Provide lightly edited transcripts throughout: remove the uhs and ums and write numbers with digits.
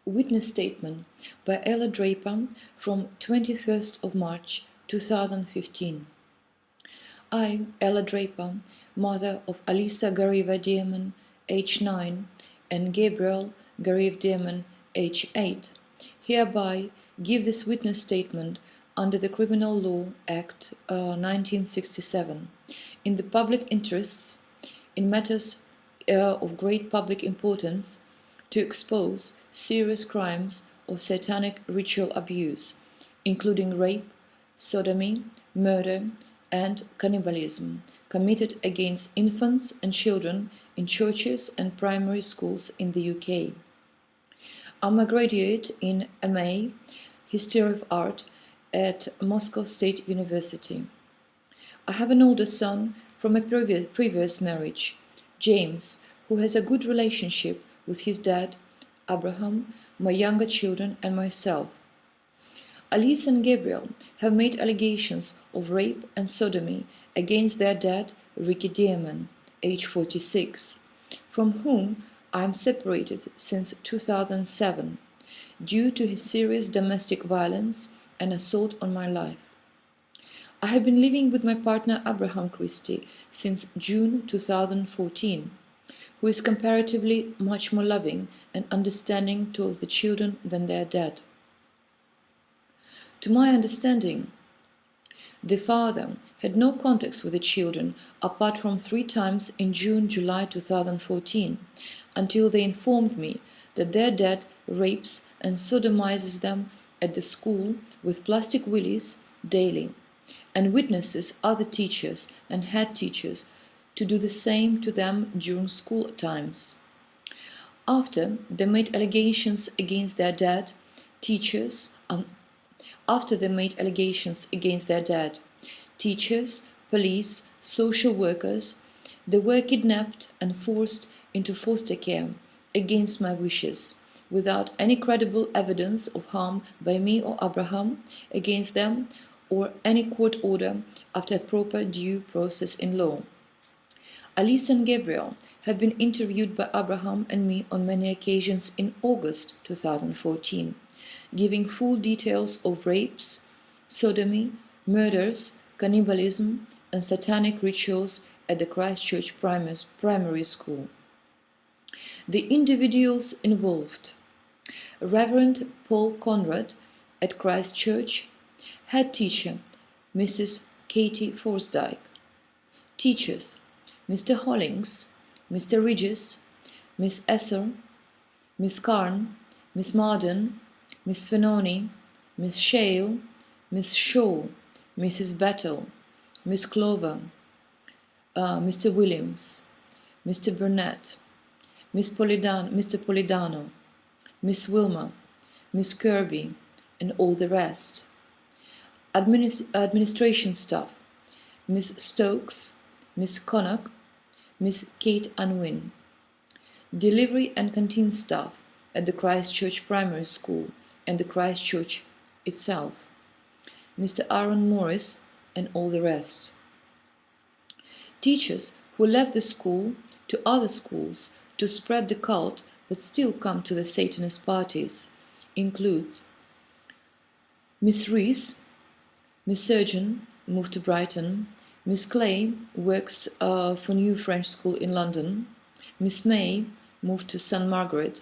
Witness statement by Ella Draper from 21st of March 2015. I, Ella Draper, mother of Alisa Gariva Diamond, age 9, and Gabriel Gariv Diamond, age 8, hereby give this witness statement under the Criminal Law Act 1967 in the public interests in matters of great public importance to expose serious crimes of satanic ritual abuse, including rape, sodomy, murder, and cannibalism committed against infants and children in churches and primary schools in the UK. I'm a graduate in MA History of Art at Moscow State University. I have an older son from a previous marriage, James, who has a good relationship with his dad, Abraham, my younger children, and myself. Alice and Gabriel have made allegations of rape and sodomy against their dad, Ricky Diamond, age 46, from whom I am separated since 2007 due to his serious domestic violence and assault on my life. I have been living with my partner Abraham Christie since June 2014, who is comparatively much more loving and understanding towards the children than their dad. To my understanding, the father had no contacts with the children apart from 3 times in June-July 2014, until they informed me that their dad rapes and sodomizes them at the school with plastic willies daily, and witnesses other teachers and head teachers to do the same to them during school times. After they made allegations against their dad, teachers, police, social workers, they were kidnapped and forced into foster care against my wishes, without any credible evidence of harm by me or Abraham against them, or any court order after proper due process in law. Alice and Gabriel have been interviewed by Abraham and me on many occasions in August 2014, giving full details of rapes, sodomy, murders, cannibalism, and satanic rituals at the Christchurch primary school. The individuals involved: Reverend Paul Conrad at Christchurch, head teacher Mrs. Katie Forsdyke, teachers Mr. Hollings, Mr. Ridges, Miss Esser, Miss Carn, Miss Marden, Miss Fenoni, Miss Shale, Miss Shaw, Mrs. Battle, Miss Clover, Mr. Williams, Mr. Burnett, Mr. Polidano, Miss Wilmer, Miss Kirby, and all the rest. Administration staff: Miss Stokes, Miss Connock, Miss Kate Unwin. Delivery and canteen staff at the Christchurch Primary School and the Christchurch itself: Mr. Aaron Morris and all the rest. Teachers who left the school to other schools to spread the cult but still come to the Satanist parties includes Miss Rees, Miss Surgeon, moved to Brighton, Miss Clay, works for New French School in London, Miss May, moved to St. Margaret,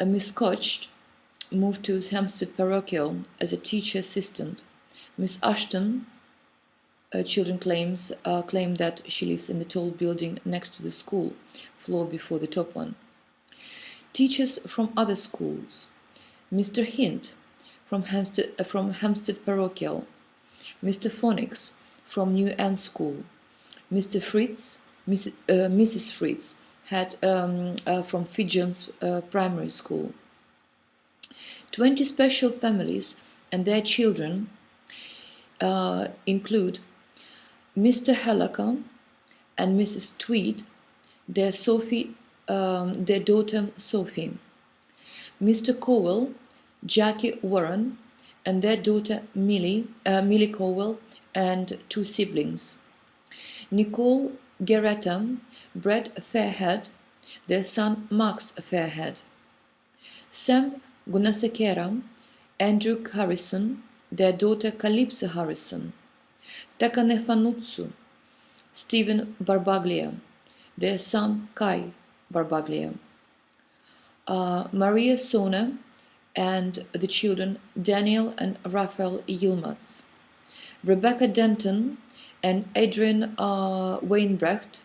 Miss Koch, moved to Hampstead Parochial as a teacher assistant, Miss Ashton, children claim that she lives in the tall building next to the school, floor before the top one. Teachers from other schools: Mr. Hint from Hampstead Parochial, Mr. Phonics from New End School, Mr. Fritz, Mrs. Fritz had from Fijian's Primary School. 20 special families and their children include Mr. Hellacombe and Mrs. Tweed, their daughter Sophie, Mr. Cowell, Jackie Warren, and their daughter Millie Cowell, and 2 siblings, Nicole Geretta, Brett Fairhead, their son Max Fairhead, Sam Gunasekera, Andrew Harrison, their daughter Calypso Harrison, Takanefanutsu, Stephen Barbaglia, their son Kai Barbaglia, Maria Sona, and the children Daniel and Raphael Yilmaz, Rebecca Denton and Adrian Weinbrecht,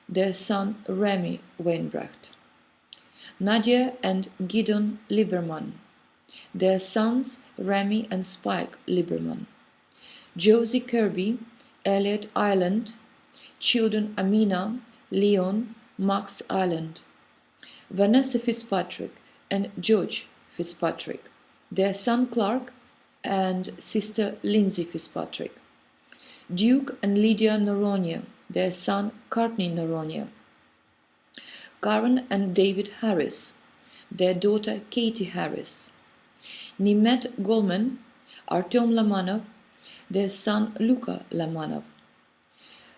their son Remy Weinbrecht, Nadia and Gideon Lieberman, their sons Remy and Spike Lieberman, Josie Kirby, Elliot Island, children Amina, Leon, Max Island, Vanessa Fitzpatrick and George Fitzpatrick, their son Clark and sister Lindsay Fitzpatrick, Duke and Lydia Noronha, their son Courtney Noronha, Karen and David Harris, their daughter Katie Harris, Nimet Goldman, Artyom Lamanov, their son Luka Lamanov,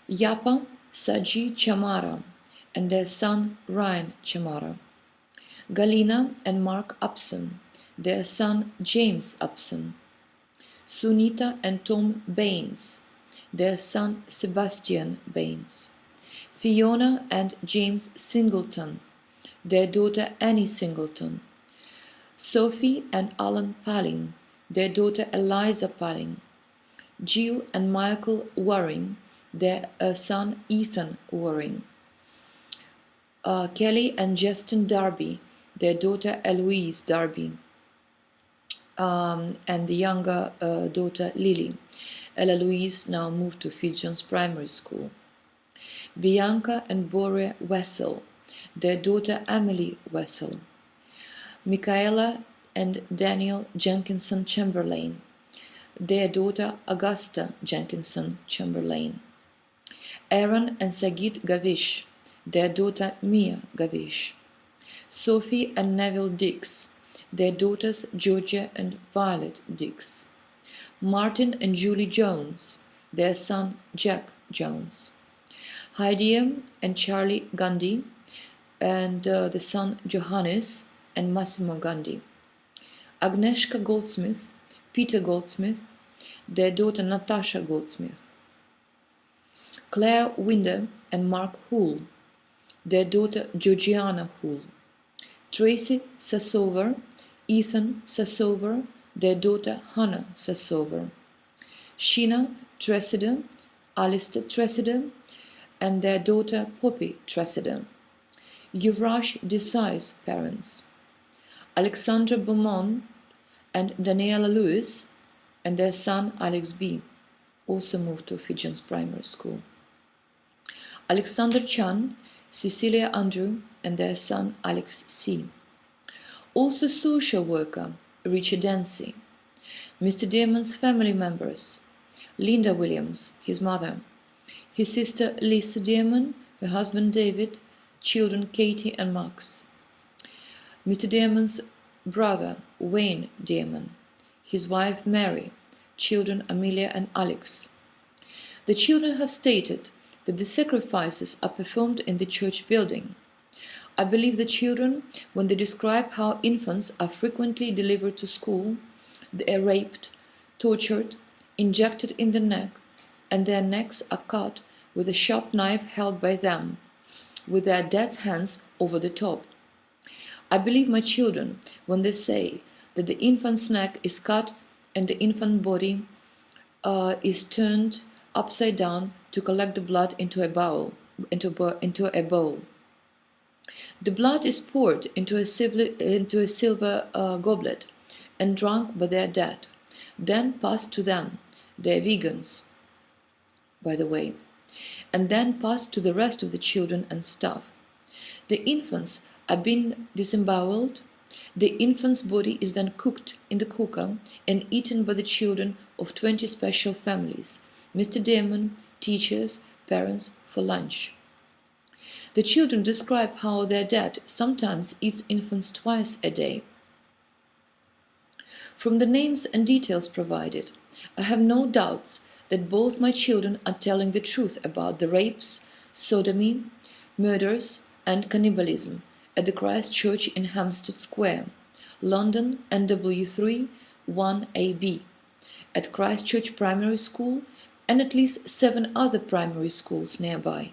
Yapa Saji Chamara and their son Ryan Chamara, Galina and Mark Upson, their son James Upson, Sunita and Tom Baines, their son Sebastian Baines, Fiona and James Singleton, their daughter Annie Singleton, Sophie and Alan Palling, their daughter Eliza Palling, Jill and Michael Waring, their son Ethan Waring, Kelly and Justin Darby, their daughter Eloise Darby, and the younger daughter Lily. Ella Louise now moved to Fitzjohn's Primary School. Bianca and Bore Wessel, their daughter Emily Wessel, Michaela and Daniel Jenkinson Chamberlain, their daughter Augusta Jenkinson Chamberlain, Aaron and Sagit Gavish, their daughter Mia Gavish, Sophie and Neville Dix, their daughters Georgia and Violet Dix, Martin and Julie Jones, their son Jack Jones, Heidi and Charlie Gandhi, and the son Johannes and Massimo Gandhi, Agnieszka Goldsmith, Peter Goldsmith, their daughter Natasha Goldsmith, Claire Winder and Mark Hull, their daughter Georgiana Hull, Tracy Sassover, Ethan Sassover, their daughter Hannah Sassover, Sheena Tressida, Alistair Tressida, and their daughter Poppy Tressida, Yuvraj Desai's parents, Alexandra Beaumont and Daniela Lewis, and their son Alex B. also moved to Fitzjohn's Primary School, Alexander Chan, Cecilia Andrew, and their son Alex C. Also social worker Richard Dancy, Mr. Damon's family members, Linda Williams, his mother, his sister Lisa Damon, her husband David, children Katie and Max, Mr. Damon's brother Wayne Damon, his wife Mary, children Amelia and Alex. The children have stated that the sacrifices are performed in the church building. I believe the children, when they describe how infants are frequently delivered to school, they are raped, tortured, injected in the neck, and their necks are cut with a sharp knife held by them, with their dad's hands over the top. I believe my children when they say that the infant's neck is cut and the infant body is turned upside down to collect the blood into a bowl. The blood is poured into a silver goblet and drunk by their dad, then passed to them. They're vegans, by the way, and then passed to the rest of the children and staff. The infants are being disemboweled. The infant's body is then cooked in the cooker and eaten by the children of 20 special families, Mr. Damon, teachers, parents, for lunch. The children describe how their dad sometimes eats infants twice a day. From the names and details provided, I have no doubts that both my children are telling the truth about the rapes, sodomy, murders, and cannibalism at the Christ Church in Hampstead Square, London, NW3 1AB, at Christchurch Primary School and at least 7 other primary schools nearby.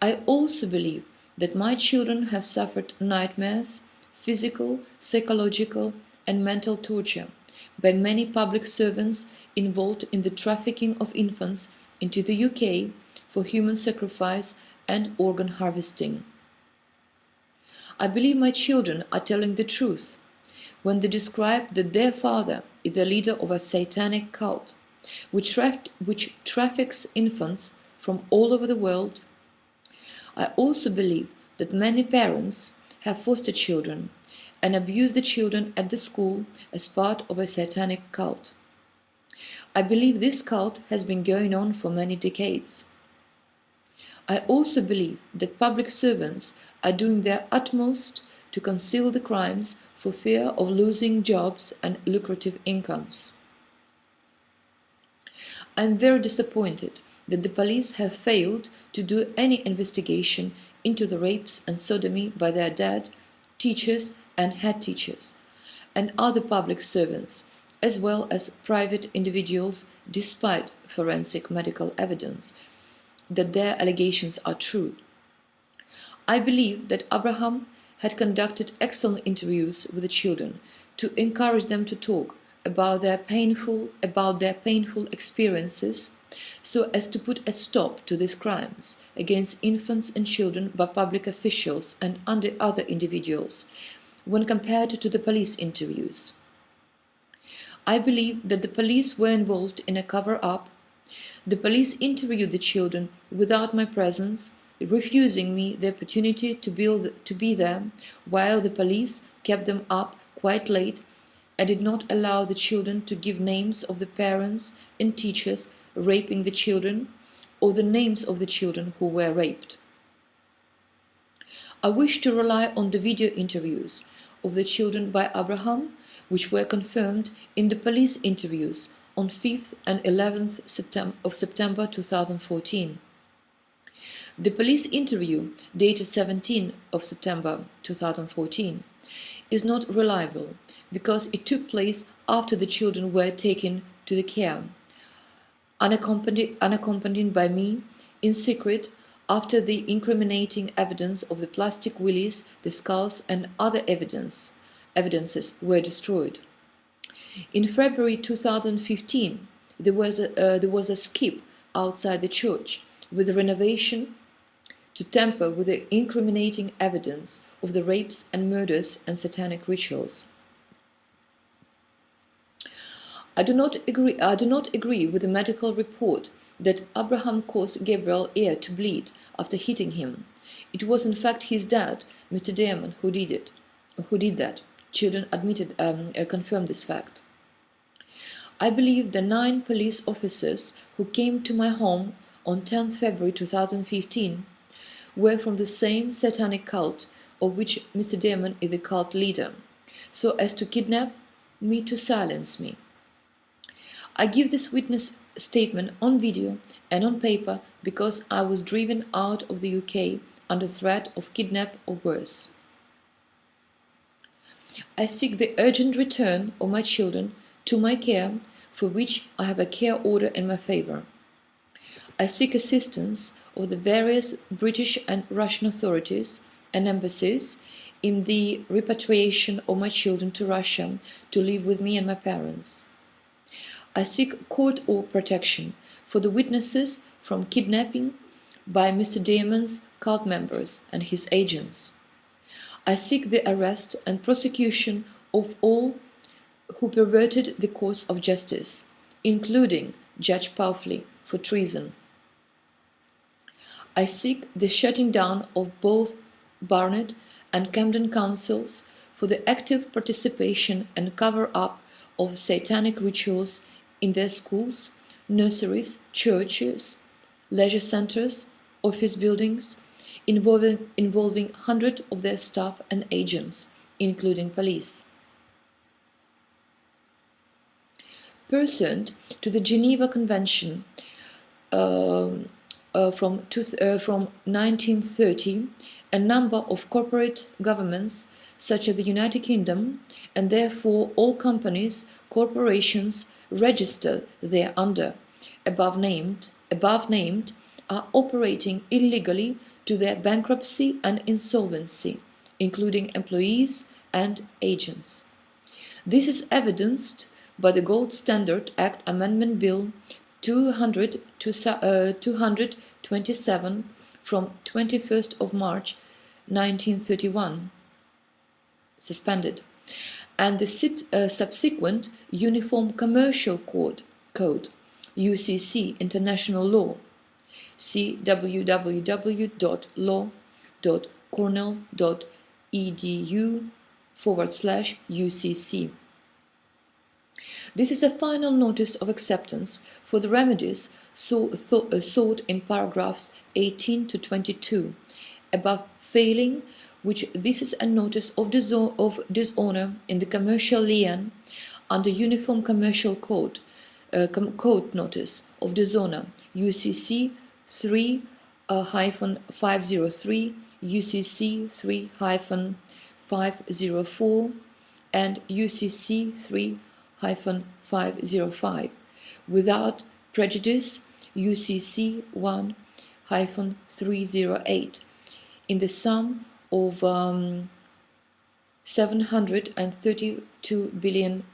I also believe that my children have suffered nightmares, physical, psychological, and mental torture by many public servants involved in the trafficking of infants into the UK for human sacrifice and organ harvesting. I believe my children are telling the truth when they describe that their father is the leader of a satanic cult which traffics infants from all over the world. I also believe that many parents have foster children and abuse the children at the school as part of a satanic cult. I believe this cult has been going on for many decades. I also believe that public servants are doing their utmost to conceal the crimes for fear of losing jobs and lucrative incomes. I am very disappointed that the police have failed to do any investigation into the rapes and sodomy by their dad, teachers and head teachers, and other public servants, as well as private individuals, despite forensic medical evidence that their allegations are true. I believe that Abraham had conducted excellent interviews with the children to encourage them to talk about their painful experiences, so as to put a stop to these crimes against infants and children by public officials and other individuals when compared to the police interviews. I believe that the police were involved in a cover-up. The police interviewed the children without my presence, refusing me the opportunity to be there, while the police kept them up quite late and did not allow the children to give names of the parents and teachers raping the children or the names of the children who were raped. I wish to rely on the video interviews of the children by Abraham, which were confirmed in the police interviews on 5th and 11th of September 2014. The police interview, dated 17th of September 2014, is not reliable because it took place after the children were taken to the care, unaccompanied by me, in secret, after the incriminating evidence of the plastic willies, the skulls and other evidences were destroyed. In February 2015, there was a skip outside the church with a renovation to tamper with the incriminating evidence of the rapes and murders and satanic rituals. I do not agree with the medical report that Abraham caused Gabriel's ear to bleed after hitting him. It was in fact his dad, Mr. Damon, who did that. Children confirmed this fact. I believe the 9 police officers who came to my home on 10th February 2015 were from the same satanic cult of which Mr. Damon is the cult leader, so as to kidnap me to silence me. I give this witness statement on video and on paper because I was driven out of the UK under threat of kidnap or worse. I seek the urgent return of my children to my care, for which I have a care order in my favour. I seek assistance of the various British and Russian authorities and embassies in the repatriation of my children to Russia to live with me and my parents. I seek court or protection for the witnesses from kidnapping by Mr. Damon's cult members and his agents. I seek the arrest and prosecution of all who perverted the course of justice, including Judge Powley for treason. I seek the shutting down of both Barnet and Camden councils for the active participation and cover-up of satanic rituals in their schools, nurseries, churches, leisure centres, office buildings, involving hundreds of their staff and agents, including police. Pursuant to the Geneva Convention, from 1930, a number of corporate governments, such as the United Kingdom, and therefore all companies, corporations registered thereunder, above named, are operating illegally to their bankruptcy and insolvency, including employees and agents. This is evidenced by the Gold Standard Act Amendment Bill 227 from 21st of March 1931, suspended, and the subsequent Uniform Commercial Code, UCC International Law. See www.law.cornell.edu/UCC. This is a final notice of acceptance for the remedies sought in paragraphs 18 to 22, above failing which this is a notice of dishonor in the commercial lien under Uniform Commercial Code, Code Notice of Dishonor, UCC 3-503, UCC 3-504, and UCC 3-505, without prejudice, UCC 1-308, in the sum of £732 billion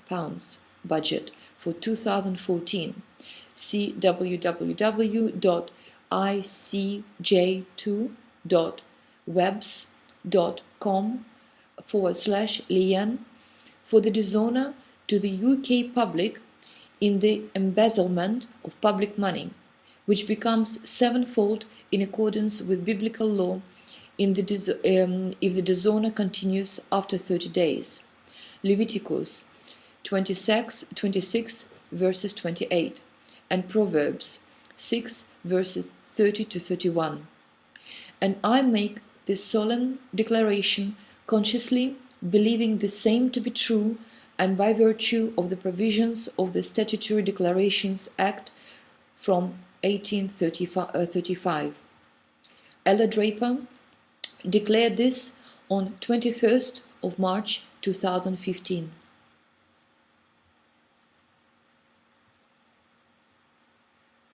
budget for 2014. See www.icj2.webs.com/lien for the dishonor to the UK public in the embezzlement of public money, which becomes sevenfold in accordance with biblical law if the dishonor continues after 30 days. Leviticus 26 verses 28 and Proverbs 6 verses 30 to 31. And I make this solemn declaration consciously believing the same to be true, and by virtue of the provisions of the Statutory Declarations Act from 1835. Ella Draper declared this on 21st of March 2015.